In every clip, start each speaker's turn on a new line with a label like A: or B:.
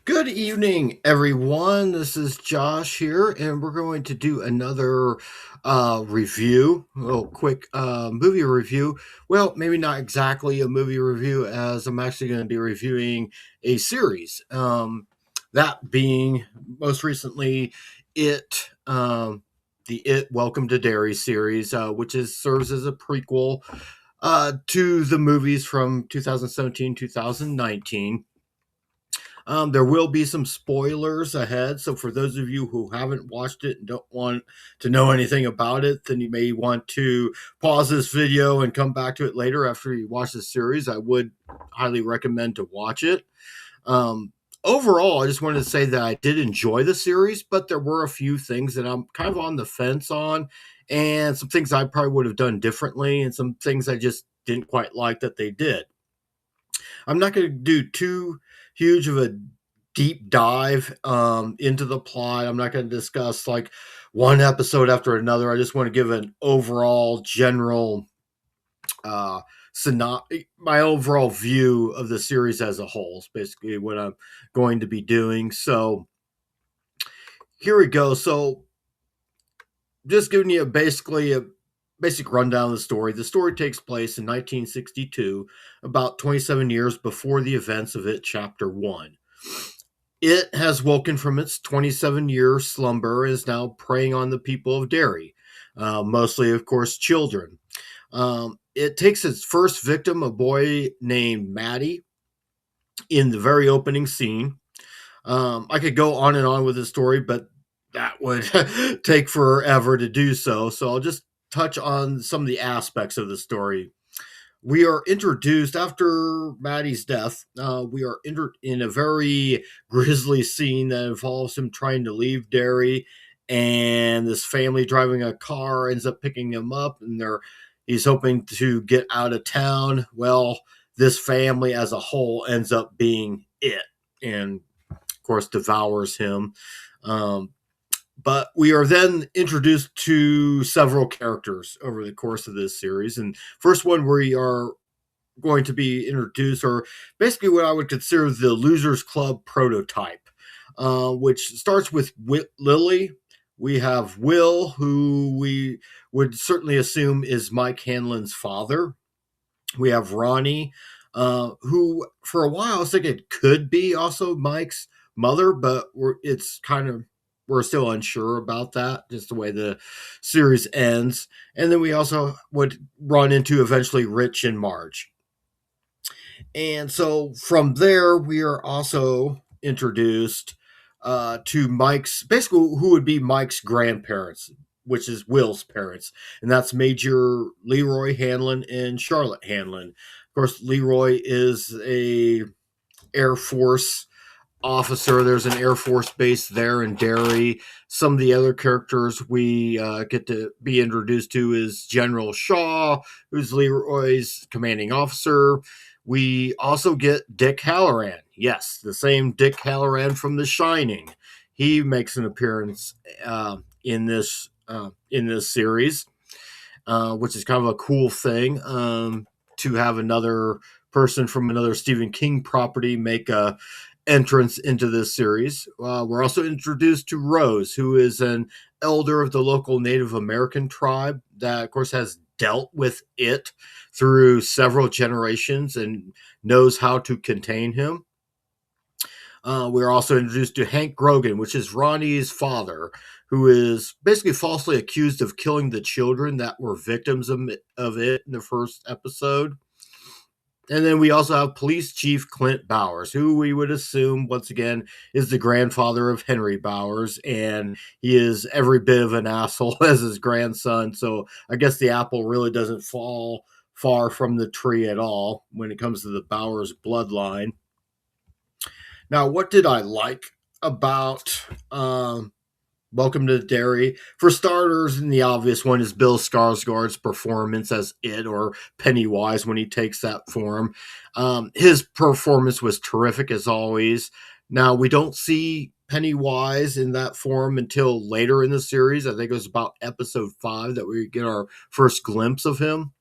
A: Good evening, everyone. This is Josh here, and we're going to do another review, a little quick movie review. Well, maybe not exactly a movie review, as I'm actually going to be reviewing a series. That being most recently the It Welcome to Derry series, which serves as a prequel to the movies from 2017 2019. There will be some spoilers ahead. So, for those of you who haven't watched it and don't want to know anything about it, then you may want to pause this video and come back to it later after you watch the series. I would highly recommend to watch it. Um, Overall, I just wanted to say that I did enjoy the series, but there were a few things that I'm kind of on the fence on, and some things I probably would have done differently, and some things I just didn't quite like that they did. I'm not going to do too huge of a deep dive into the plot. I'm not going to discuss like one episode after another. I just want to give an overall general uh my overall view of the series as a whole is basically what I'm going to be doing. So here we go. So just giving you basically a basic rundown of the story. The story takes place in 1962, about 27 years before the events of It Chapter 1. It has woken from its 27-year slumber and is now preying on the people of Derry, mostly, of course, children. It takes its first victim, a boy named Matty, in the very opening scene. I could go on and on with the story, but that would take forever to do so. So I'll just touch on some of the aspects of the story. We are introduced after Maddie's death. We are in a very grisly scene that involves him trying to leave Derry, and this family driving a car ends up picking him up, and he's hoping to get out of town. Well, this family as a whole ends up being it, and of course devours him. Um, but we are then introduced to several characters over the course of this series. And first one we are going to be introduced, or basically what I would consider the Losers Club prototype, which starts with Lily. We have Will, who we would certainly assume is Mike Hanlon's father. We have Ronnie, who for a while I was thinking it could be also Mike's mother, but we're still unsure about that, just the way the series ends. And then we also would run into eventually Rich and Marge. And so from there, we are also introduced to Mike's, basically, who would be Mike's grandparents, which is Will's parents. And that's Major Leroy Hanlon and Charlotte Hanlon. Of course, Leroy is a Air Force officer. There's an Air Force base there in Derry. Some of the other characters we get to be introduced to is General Shaw, who's Leroy's commanding officer. We also get Dick Halloran. Yes, the same Dick Halloran from The Shining. He makes an appearance in this series, which is kind of a cool thing, to have another person from another Stephen King property make a entrance into this series. We're also introduced to Rose, who is an elder of the local Native American tribe that, of course, has dealt with it through several generations and knows how to contain him. We're also introduced to Hank Grogan, which is Ronnie's father, who is basically falsely accused of killing the children that were victims of it in the first episode. And then we also have Police Chief Clint Bowers, who we would assume, once again, is the grandfather of Henry Bowers, and he is every bit of an asshole as his grandson. So I guess the apple really doesn't fall far from the tree at all when it comes to the Bowers bloodline. Now, what did I like about Welcome to Derry? For starters, and the obvious one is Bill Skarsgård's performance as It, or Pennywise, when he takes that form. His performance was terrific as always. Now, we don't see Pennywise in that form until later in the series. I think it was about episode 5 that we get our first glimpse of him.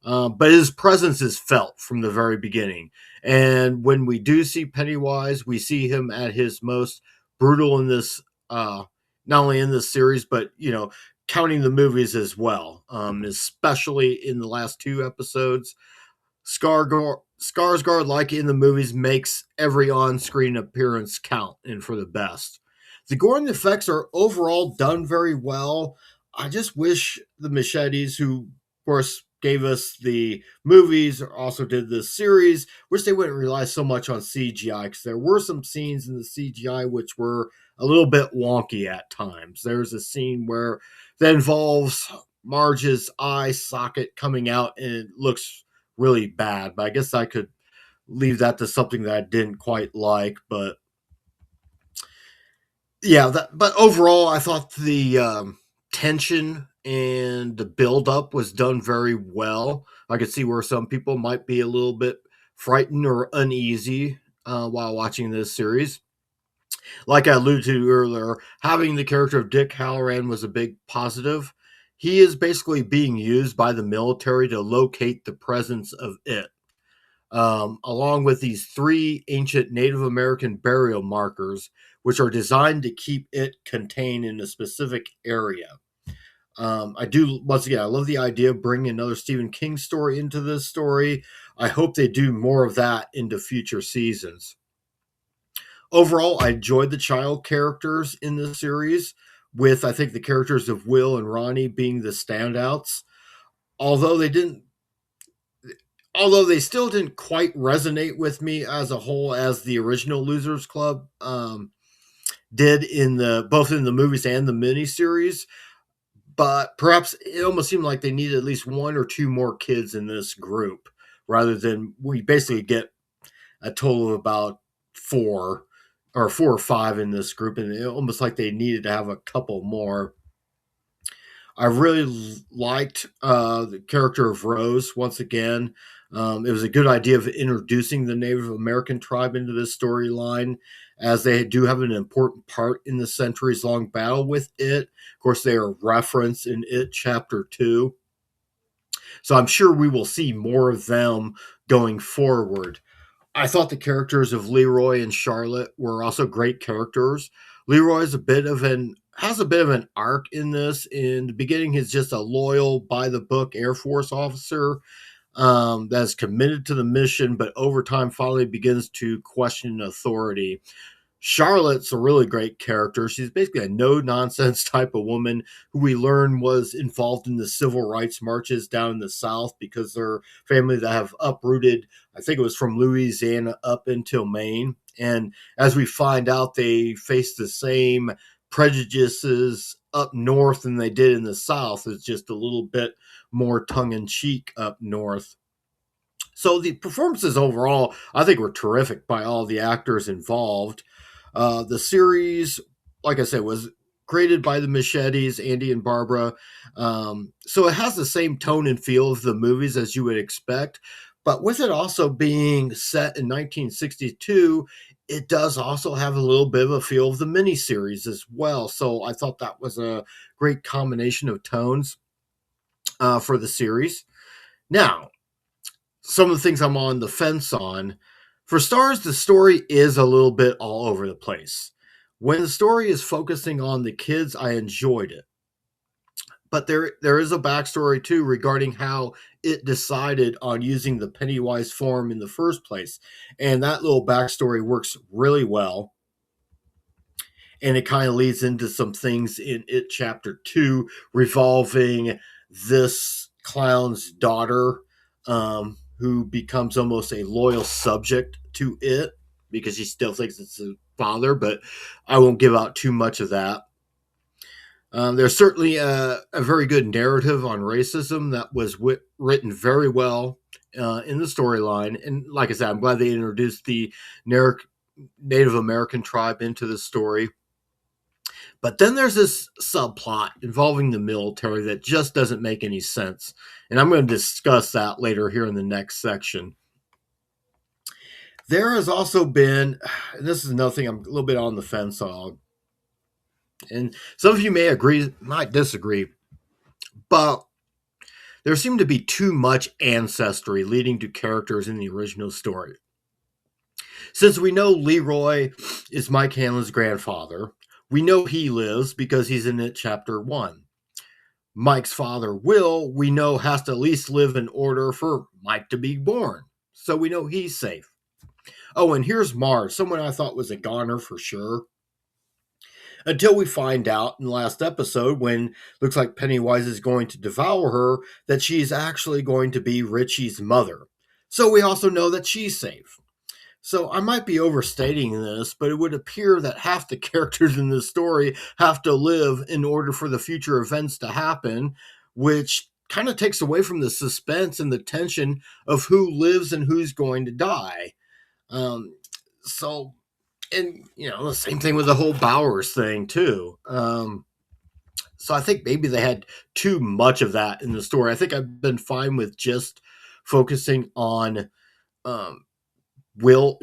A: but his presence is felt from the very beginning. And when we do see Pennywise, we see him at his most brutal in this, not only in this series, but counting the movies as well, especially in the last two episodes. Skarsgård, like in the movies, makes every on-screen appearance count, and for the best. The gore and the effects are overall done very well. I just wish the Machetes, who of course gave us the movies, also did this series, wish they wouldn't rely so much on CGI, because there were some scenes in the CGI which were a little bit wonky at times. There's a scene where that involves Marge's eye socket coming out, and it looks really bad. But I guess I could leave that to something that I didn't quite like. But yeah, but overall, I thought the tension and the build up was done very well. I could see where some people might be a little bit frightened or uneasy while watching this series. Like I alluded to earlier, having the character of Dick Halloran was a big positive. He is basically being used by the military to locate the presence of it, along with these three ancient Native American burial markers, which are designed to keep it contained in a specific area. I do, once again, I love the idea of bringing another Stephen King story into this story. I hope they do more of that into future seasons. Overall, I enjoyed the child characters in the series, with I think the characters of Will and Ronnie being the standouts. Although they didn't Although they still didn't quite resonate with me as a whole as the original Losers Club did in the both in the movies and the miniseries. But perhaps it almost seemed like they needed at least one or two more kids in this group, rather than we basically get a total of about four or five in this group, and it almost like they needed to have a couple more. I really liked the character of Rose once again. It was a good idea of introducing the Native American tribe into this storyline, as they do have an important part in the centuries long battle with it. Of course, they are referenced in It Chapter 2. So I'm sure we will see more of them going forward. I thought the characters of Leroy and Charlotte were also great characters. Leroy is a bit of an has a bit of an arc in this. In the beginning, he's just a loyal, by the book Air Force officer that's committed to the mission, but over time finally begins to question authority. Charlotte's a really great character. She's basically a no nonsense type of woman who we learn was involved in the civil rights marches down in the South, because they're family that have uprooted, I think it was from Louisiana up until Maine. And as we find out, they face the same prejudices up north than they did in the South. It's just a little bit more tongue in cheek up north. So the performances overall, I think, were terrific by all the actors involved. The series, like I said, was created by the Machetes, Andy and Barbara. So it has the same tone and feel of the movies as you would expect. But with it also being set in 1962, it does also have a little bit of a feel of the miniseries as well. So I thought that was a great combination of tones for the series. Now, some of the things I'm on the fence on. For stars, the story is a little bit all over the place. When the story is focusing on the kids, I enjoyed it. But there is a backstory too regarding how it decided on using the Pennywise form in the first place. And that little backstory works really well. And it kind of leads into some things in It Chapter 2 revolving this clown's daughter, who becomes almost a loyal subject to it because she still thinks it's his father, but I won't give out too much of that. There's certainly a very good narrative on racism that was written very well in the storyline. And like I said, I'm glad they introduced the Native American tribe into the story. But then there's this subplot involving the military that just doesn't make any sense. And I'm going to discuss that later here in the next section. There has also been, and this is another thing I'm a little bit on the fence on, and some of you may agree, might disagree, but There seemed to be too much ancestry leading to characters in the original story. Since we know Leroy is Mike Hanlon's grandfather, we know he lives because he's in it chapter 1. Mike's father, Will, we know has to at least live in order for Mike to be born. So we know he's safe. Oh, and here's Marge, someone I thought was a goner for sure. Until we find out in the last episode, when looks like Pennywise is going to devour her, that she's actually going to be Richie's mother. So we also know that she's safe. So I might be overstating this, but it would appear that half the characters in this story have to live in order for the future events to happen, which kind of takes away from the suspense and the tension of who lives and who's going to die. Um, so, and the same thing with the whole Bowers thing too. So I think maybe they had too much of that in the story. I think I've been fine with just focusing on um, Will,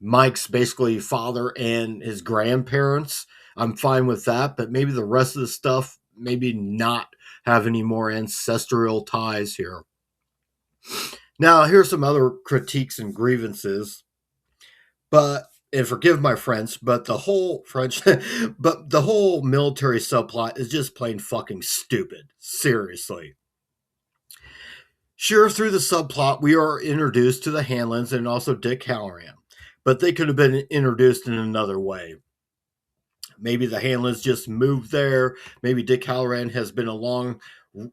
A: Mike's basically father and his grandparents. I'm fine with that, but maybe the rest of the stuff, maybe not have any more ancestral ties here. Now, here's some other critiques and grievances, but and forgive my French, but the whole French, but the whole military subplot is just plain fucking stupid. Seriously. Sure, through the subplot, we are introduced to the Hanlons and also Dick Halloran, but they could have been introduced in another way. Maybe the Hanlons just moved there. Maybe Dick Halloran has been a long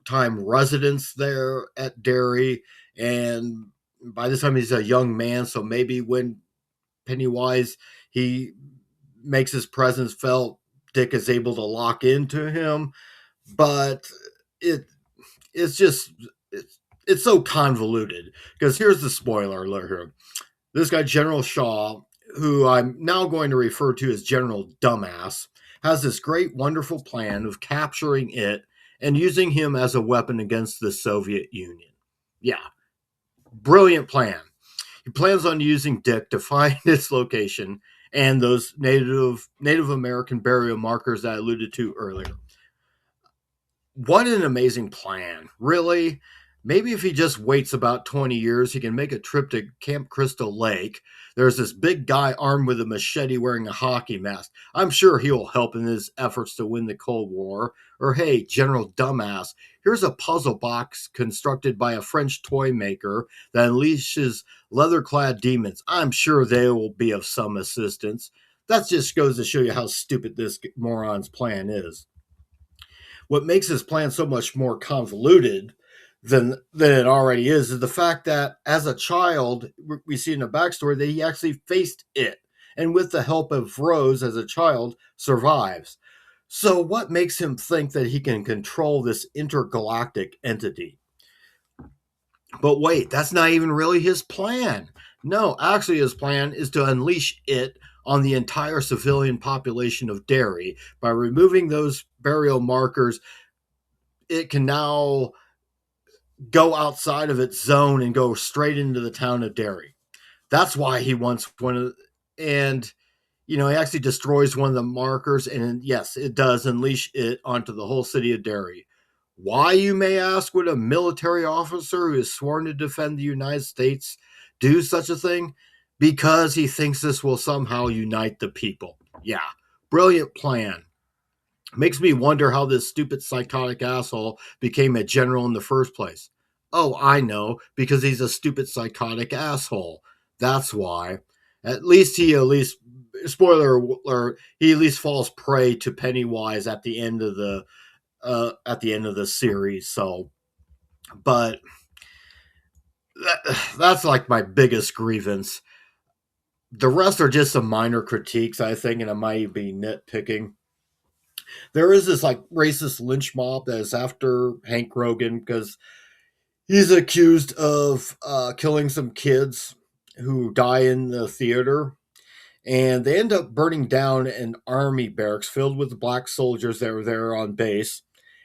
A: time resident there at Derry, and by this time he's a young man, so maybe when Pennywise he makes his presence felt, Dick is able to lock into him, but it it's just it's so convoluted because here's the spoiler alert here. This guy, General Shaw, who I'm now going to refer to as General Dumbass, has this great, wonderful plan of capturing it and using him as a weapon against the Soviet Union. Yeah, brilliant plan. He plans on using Dick to find its location and those Native American burial markers that I alluded to earlier. What an amazing plan. Really? Maybe if he just waits about 20 years, he can make a trip to Camp Crystal Lake. There's this big guy armed with a machete wearing a hockey mask. I'm sure he'll help in his efforts to win the Cold War. Or hey, General Dumbass, here's a puzzle box constructed by a French toy maker that unleashes leather-clad demons. I'm sure they will be of some assistance. That just goes to show you how stupid this moron's plan is. What makes his plan so much more convoluted than it already is the fact that as a child, we see in the backstory that he actually faced it, and with the help of Rose as a child, survives. So, what makes him think that he can control this intergalactic entity? But wait, that's not even really his plan. No, actually, his plan is to unleash it on the entire civilian population of Derry. By removing those burial markers, it can now go outside of its zone and go straight into the town of Derry. That's why he wants one of, and he actually destroys one of the markers, and yes, it does unleash it onto the whole city of Derry. Why, you may ask, would a military officer who is sworn to defend the United States do such a thing? Because he thinks this will somehow unite the people. Yeah, brilliant plan. Makes me wonder how this stupid psychotic asshole became a general in the first place. Oh, I know, because he's a stupid psychotic asshole. That's why. At least spoiler alert, he at least falls prey to Pennywise at the end of the series. So, but that's like my biggest grievance. The rest are just some minor critiques, I think, and I might be nitpicking. There is this like racist lynch mob that is after Hank Rogan because he's accused of killing some kids who die in the theater. And they end up burning down an army barracks filled with black soldiers that were there on base.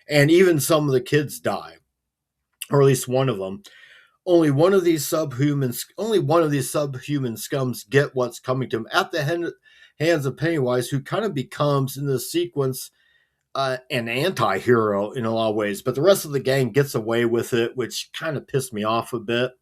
A: And even some of the kids die, or at least one of them. Only one of these subhuman scums get what's coming to him at the hands of Pennywise, who kind of becomes in this sequence an anti-hero in a lot of ways, but the rest of the gang gets away with it, which kind of pissed me off a bit.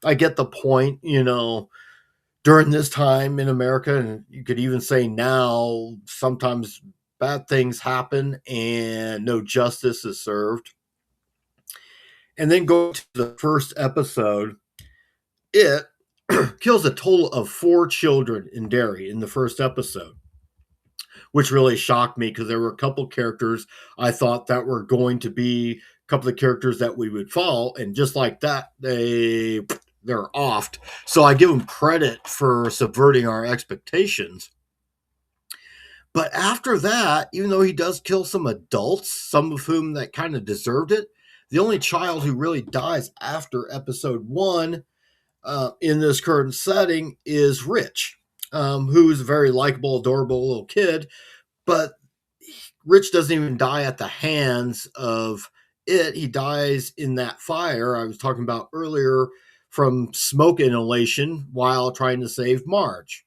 A: I get the point, during this time in America, and you could even say now, sometimes bad things happen and no justice is served. And then go to the first episode, it kills a total of 4 children in Derry in the first episode, which really shocked me because there were a couple characters I thought that were going to be a couple of characters that we would follow, and just like that, they're offed. So I give them credit for subverting our expectations. But after that, even though he does kill some adults, some of whom that kind of deserved it, the only child who really dies after episode 1 in this current setting is Rich, who is a very likable, adorable little kid. But Rich doesn't even die at the hands of it. He dies in that fire I was talking about earlier from smoke inhalation while trying to save Marge.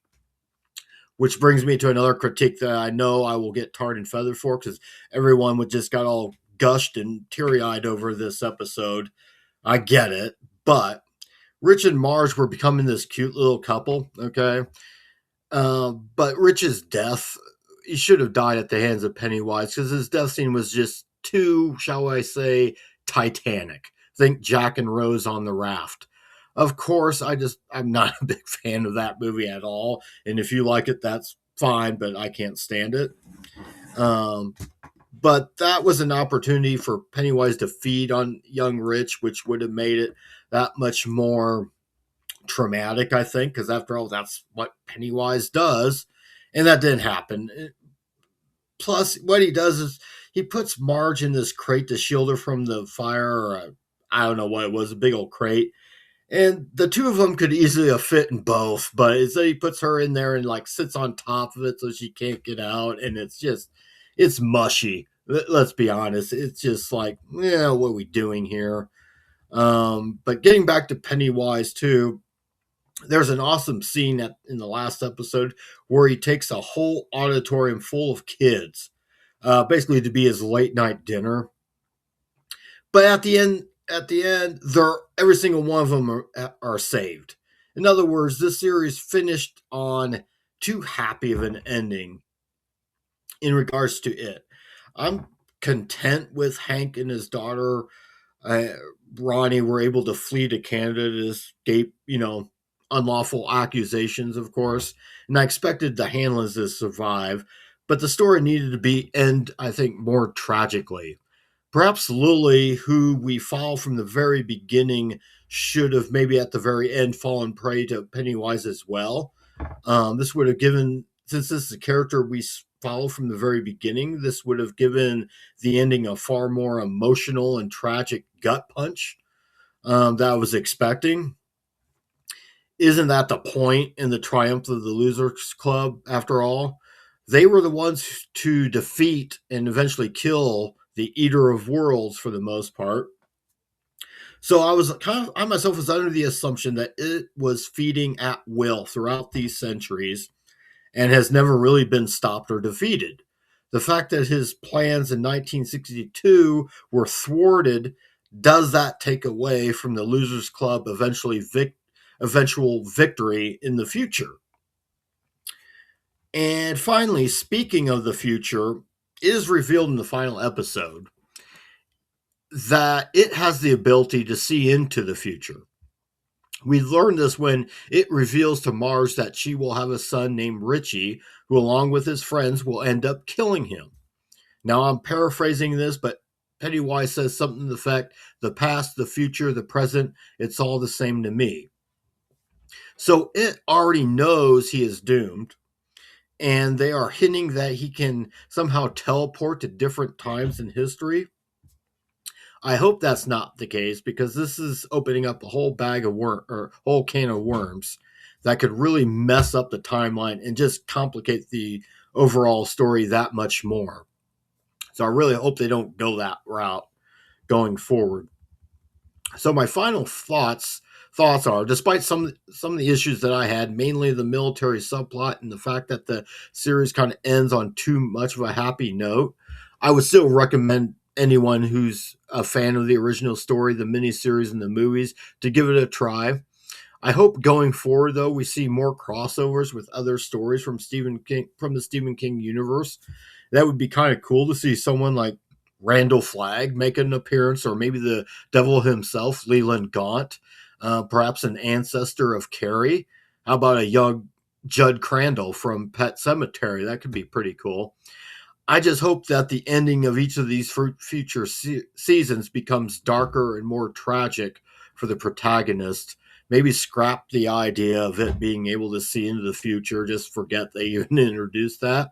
A: Which brings me to another critique that I know I will get tarred and feathered for, because everyone would just got all gushed and teary-eyed over this episode. I get it, but Rich and Marge were becoming this cute little couple, okay? But Rich's death, he should have died at the hands of Pennywise, because his death scene was just too, shall I say, Titanic. Think Jack and Rose on the raft. Of course, I'm not a big fan of that movie at all. And if you like it, that's fine, but I can't stand it. But that was an opportunity for Pennywise to feed on young Rich, which would have made it that much more traumatic, I think, because after all, that's what Pennywise does. And that didn't happen. Plus, what he does is he puts Marge in this crate to shield her from the fire, or I don't know what it was, a big old crate. And the two of them could easily have fit in both, but instead he puts her in there and like sits on top of it so she can't get out. And it's mushy. Let's be honest. It's just like, yeah, what are we doing here? But getting back to Pennywise too, there's an awesome scene in the last episode where he takes a whole auditorium full of kids, basically to be his late night dinner. But at the end, every single one of them are saved. In other words, this series finished on too happy of an ending in regards to it. I'm content with Hank and his daughter, uh, Ronnie, were able to flee to Canada to escape, unlawful accusations, of course. And I expected the Hanlons to survive, but the story needed to end, I think, more tragically. Perhaps Lily, who we follow from the very beginning, should have maybe at the very end fallen prey to Pennywise as well. This would have given, since this is a character we follow from the very beginning, this would have given the ending a far more emotional and tragic gut punch that I was expecting. Isn't that the point in the triumph of the Losers Club, after all? They were the ones to defeat and eventually kill the Eater of Worlds for the most part. So I myself was under the assumption that it was feeding at will throughout these centuries and has never really been stopped or defeated. The fact that his plans in 1962 were thwarted, does that take away from the Losers Club eventual victory in the future? And finally, speaking of the future, it is revealed in the final episode that it has the ability to see into the future. We learn this when it reveals to Marge that she will have a son named Richie, who, along with his friends, will end up killing him. Now, I'm paraphrasing this, but Pennywise says something to the effect, the past, the future, the present, it's all the same to me. So it already knows he is doomed, and they are hinting that he can somehow teleport to different times in history. I hope that's not the case, because this is opening up a whole whole can of worms that could really mess up the timeline and just complicate the overall story that much more. So I really hope they don't go that route going forward. So my final thoughts are, despite some of the issues that I had, mainly the military subplot and the fact that the series kind of ends on too much of a happy note, I would still recommend anyone who's a fan of the original story, the miniseries, and the movies to give it a try. I hope going forward, though, we see more crossovers with other stories from Stephen King, from the Stephen King universe. That would be kind of cool to see someone like Randall Flagg make an appearance, or maybe the devil himself, Leland Gaunt, perhaps an ancestor of Carrie. How about a young Judd Crandall from Pet Cemetery? That could be pretty cool. I just hope that the ending of each of these future seasons becomes darker and more tragic for the protagonist. Maybe scrap the idea of it being able to see into the future, just forget they even introduced that,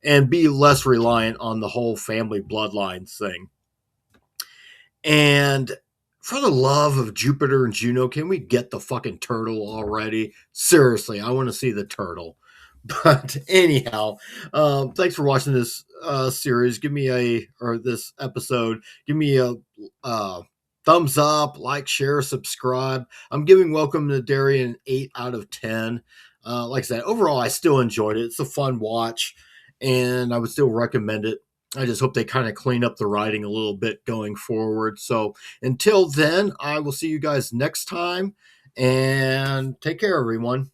A: and be less reliant on the whole family bloodlines thing. And for the love of Jupiter and Juno, can we get the fucking turtle already? Seriously, I want to see the turtle. But anyhow, thanks for watching this series. Give me this episode. Give me a thumbs up, like, share, subscribe. I'm giving Welcome to Derry an 8 out of 10. Like I said, overall, I still enjoyed it. It's a fun watch, and I would still recommend it. I just hope they kind of clean up the writing a little bit going forward. So until then, I will see you guys next time, and take care, everyone.